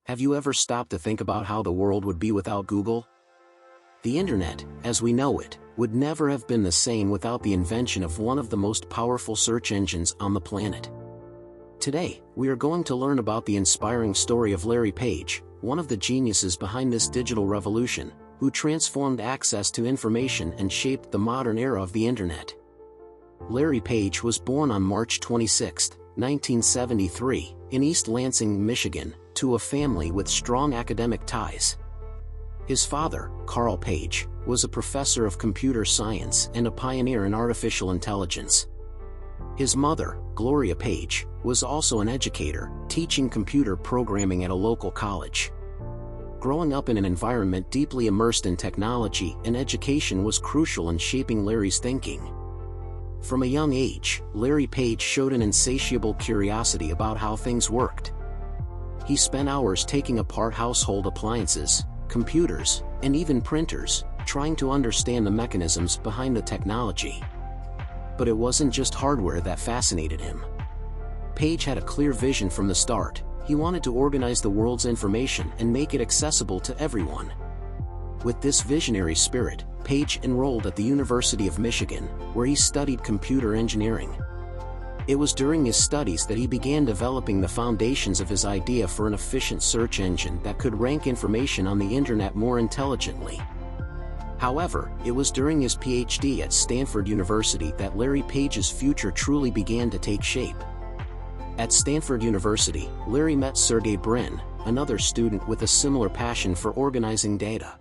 Have you ever stopped to think about how the world would be without Google? The internet, as we know it, would never have been the same without the invention of one of the most powerful search engines on the planet. Today, we are going to learn about the inspiring story of Larry Page, one of the geniuses behind this digital revolution, who transformed access to information and shaped the modern era of the internet. Larry Page was born on March 26, 1973, in East Lansing, Michigan, to a family with strong academic ties. His father, Carl Page, was a professor of computer science and a pioneer in artificial intelligence. His mother, Gloria Page, was also an educator, teaching computer programming at a local college. Growing up in an environment deeply immersed in technology and education was crucial in shaping Larry's thinking. From a young age, Larry Page showed an insatiable curiosity about how things worked. He spent hours taking apart household appliances, computers, and even printers, trying to understand the mechanisms behind the technology. But it wasn't just hardware that fascinated him. Page had a clear vision from the start. He wanted to organize the world's information and make it accessible to everyone. With this visionary spirit, Page enrolled at the University of Michigan, where he studied computer engineering. It was during his studies that he began developing the foundations of his idea for an efficient search engine that could rank information on the internet more intelligently. However, it was during his PhD at Stanford University that Larry Page's future truly began to take shape. At Stanford University, Larry met Sergey Brin, another student with a similar passion for organizing data.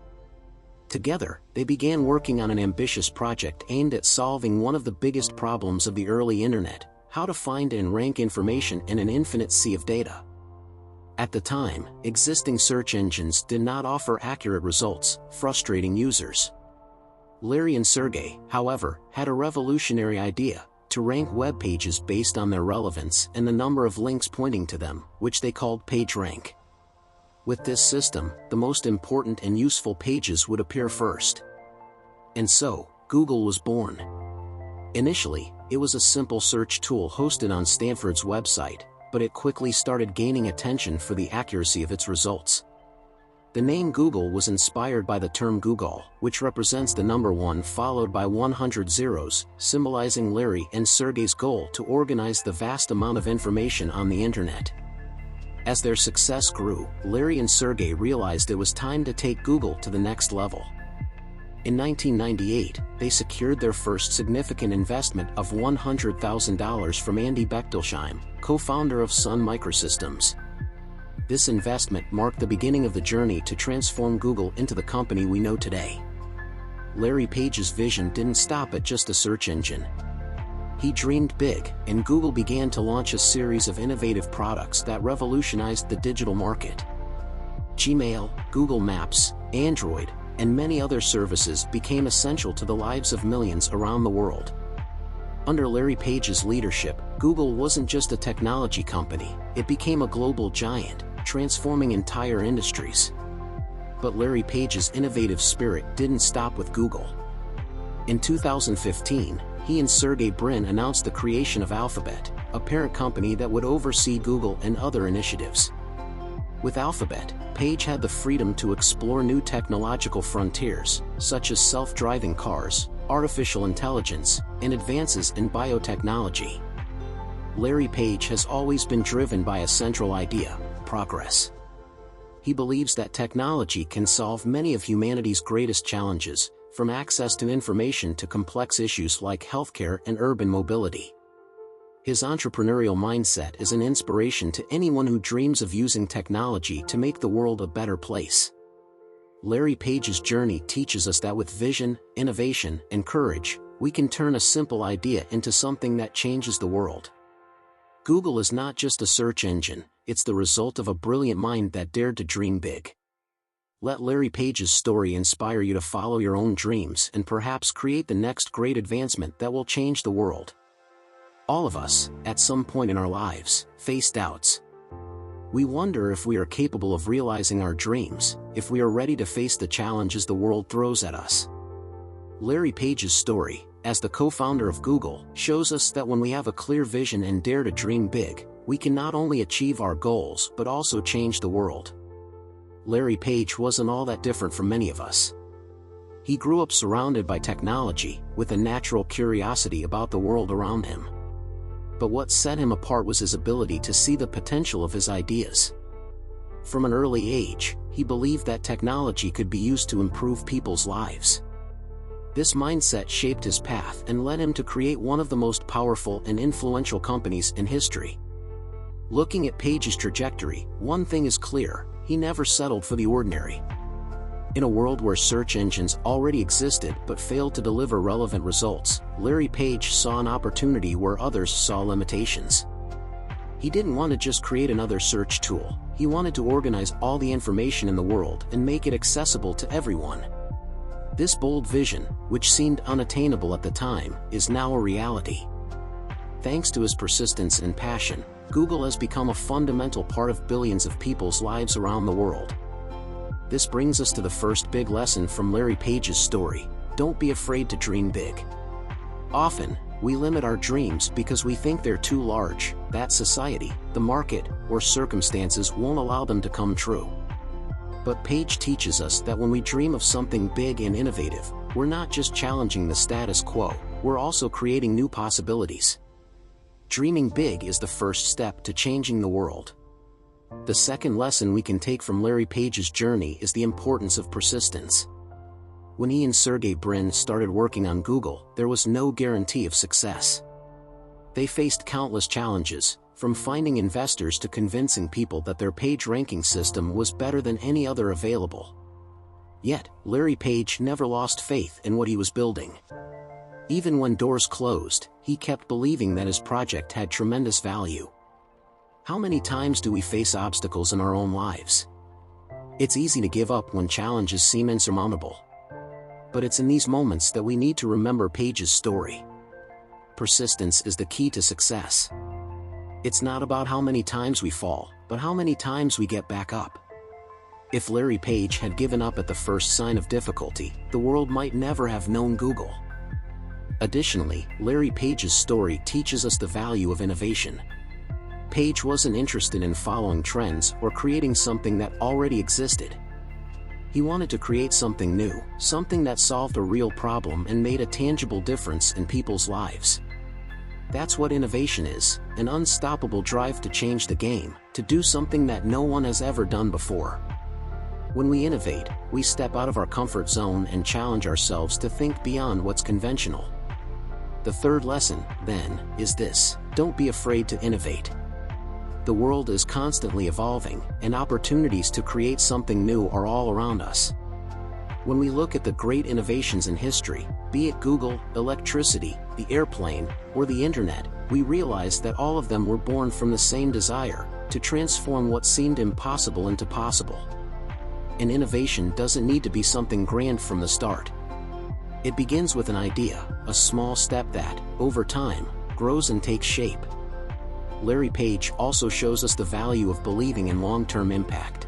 Together, they began working on an ambitious project aimed at solving one of the biggest problems of the early internet: how to find and rank information in an infinite sea of data. At the time, existing search engines did not offer accurate results, frustrating users. Larry and Sergey, however, had a revolutionary idea: to rank web pages based on their relevance and the number of links pointing to them, which they called PageRank. With this system, the most important and useful pages would appear first. And so, Google was born. Initially, it was a simple search tool hosted on Stanford's website, but it quickly started gaining attention for the accuracy of its results. The name Google was inspired by the term Google, which represents the number 1 followed by 100 zeros, symbolizing Larry and Sergey's goal to organize the vast amount of information on the internet. As their success grew, Larry and Sergey realized it was time to take Google to the next level. In 1998, they secured their first significant investment of $100,000 from Andy Bechtolsheim, co-founder of Sun Microsystems. This investment marked the beginning of the journey to transform Google into the company we know today. Larry Page's vision didn't stop at just a search engine. He dreamed big, and Google began to launch a series of innovative products that revolutionized the digital market. Gmail, Google Maps, Android, and many other services became essential to the lives of millions around the world. Under Larry Page's leadership, Google wasn't just a technology company, it became a global giant, transforming entire industries. But Larry Page's innovative spirit didn't stop with Google. In 2015, he and Sergey Brin announced the creation of Alphabet, a parent company that would oversee Google and other initiatives. With Alphabet, Page had the freedom to explore new technological frontiers, such as self-driving cars, artificial intelligence, and advances in biotechnology. Larry Page has always been driven by a central idea: progress. He believes that technology can solve many of humanity's greatest challenges, from access to information to complex issues like healthcare and urban mobility. His entrepreneurial mindset is an inspiration to anyone who dreams of using technology to make the world a better place. Larry Page's journey teaches us that with vision, innovation, and courage, we can turn a simple idea into something that changes the world. Google is not just a search engine, it's the result of a brilliant mind that dared to dream big. Let Larry Page's story inspire you to follow your own dreams and perhaps create the next great advancement that will change the world. All of us, at some point in our lives, face doubts. We wonder if we are capable of realizing our dreams, if we are ready to face the challenges the world throws at us. Larry Page's story, as the co-founder of Google, shows us that when we have a clear vision and dare to dream big, we can not only achieve our goals but also change the world. Larry Page wasn't all that different from many of us. He grew up surrounded by technology, with a natural curiosity about the world around him. But what set him apart was his ability to see the potential of his ideas. From an early age, he believed that technology could be used to improve people's lives. This mindset shaped his path and led him to create one of the most powerful and influential companies in history. Looking at Page's trajectory, one thing is clear: he never settled for the ordinary. In a world where search engines already existed but failed to deliver relevant results, Larry Page saw an opportunity where others saw limitations. He didn't want to just create another search tool. He wanted to organize all the information in the world and make it accessible to everyone. This bold vision, which seemed unattainable at the time, is now a reality. Thanks to his persistence and passion, Google has become a fundamental part of billions of people's lives around the world. This brings us to the first big lesson from Larry Page's story: don't be afraid to dream big. Often, we limit our dreams because we think they're too large, that society, the market, or circumstances won't allow them to come true. But Page teaches us that when we dream of something big and innovative, we're not just challenging the status quo, we're also creating new possibilities. Dreaming big is the first step to changing the world. The second lesson we can take from Larry Page's journey is the importance of persistence. When he and Sergey Brin started working on Google, there was no guarantee of success. They faced countless challenges, from finding investors to convincing people that their page ranking system was better than any other available. Yet, Larry Page never lost faith in what he was building. Even when doors closed, he kept believing that his project had tremendous value. How many times do we face obstacles in our own lives? It's easy to give up when challenges seem insurmountable. But it's in these moments that we need to remember Page's story. Persistence is the key to success. It's not about how many times we fall, but how many times we get back up. If Larry Page had given up at the first sign of difficulty, the world might never have known Google. Additionally, Larry Page's story teaches us the value of innovation. Page wasn't interested in following trends or creating something that already existed. He wanted to create something new, something that solved a real problem and made a tangible difference in people's lives. That's what innovation is: an unstoppable drive to change the game, to do something that no one has ever done before. When we innovate, we step out of our comfort zone and challenge ourselves to think beyond what's conventional. The third lesson, then, is this: don't be afraid to innovate. The world is constantly evolving, and opportunities to create something new are all around us. When we look at the great innovations in history, be it Google, electricity, the airplane, or the internet, we realize that all of them were born from the same desire: to transform what seemed impossible into possible. An innovation doesn't need to be something grand from the start. It begins with an idea, a small step that, over time, grows and takes shape. Larry Page also shows us the value of believing in long-term impact.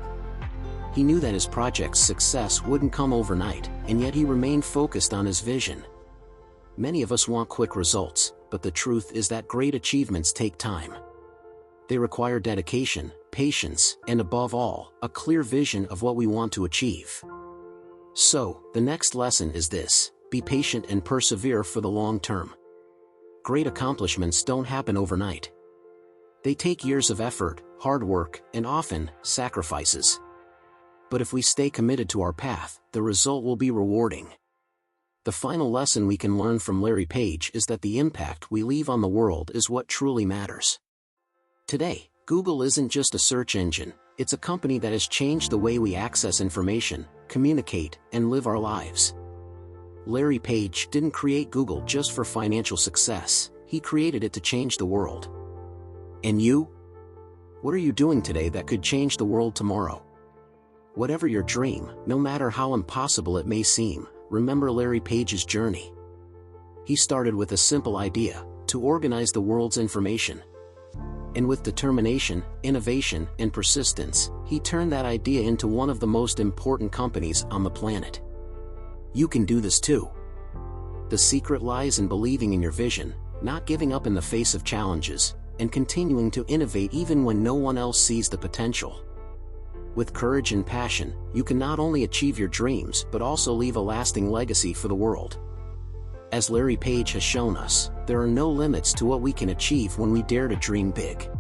He knew that his project's success wouldn't come overnight, and yet he remained focused on his vision. Many of us want quick results, but the truth is that great achievements take time. They require dedication, patience, and above all, a clear vision of what we want to achieve. So, the next lesson is this: be patient and persevere for the long term. Great accomplishments don't happen overnight. They take years of effort, hard work, and often, sacrifices. But if we stay committed to our path, the result will be rewarding. The final lesson we can learn from Larry Page is that the impact we leave on the world is what truly matters. Today, Google isn't just a search engine, it's a company that has changed the way we access information, communicate, and live our lives. Larry Page didn't create Google just for financial success, he created it to change the world. And you? What are you doing today that could change the world tomorrow? Whatever your dream, no matter how impossible it may seem, remember Larry Page's journey. He started with a simple idea: to organize the world's information. And with determination, innovation, and persistence, he turned that idea into one of the most important companies on the planet. You can do this too. The secret lies in believing in your vision, not giving up in the face of challenges, and continuing to innovate even when no one else sees the potential. With courage and passion, you can not only achieve your dreams but also leave a lasting legacy for the world. As Larry Page has shown us, there are no limits to what we can achieve when we dare to dream big.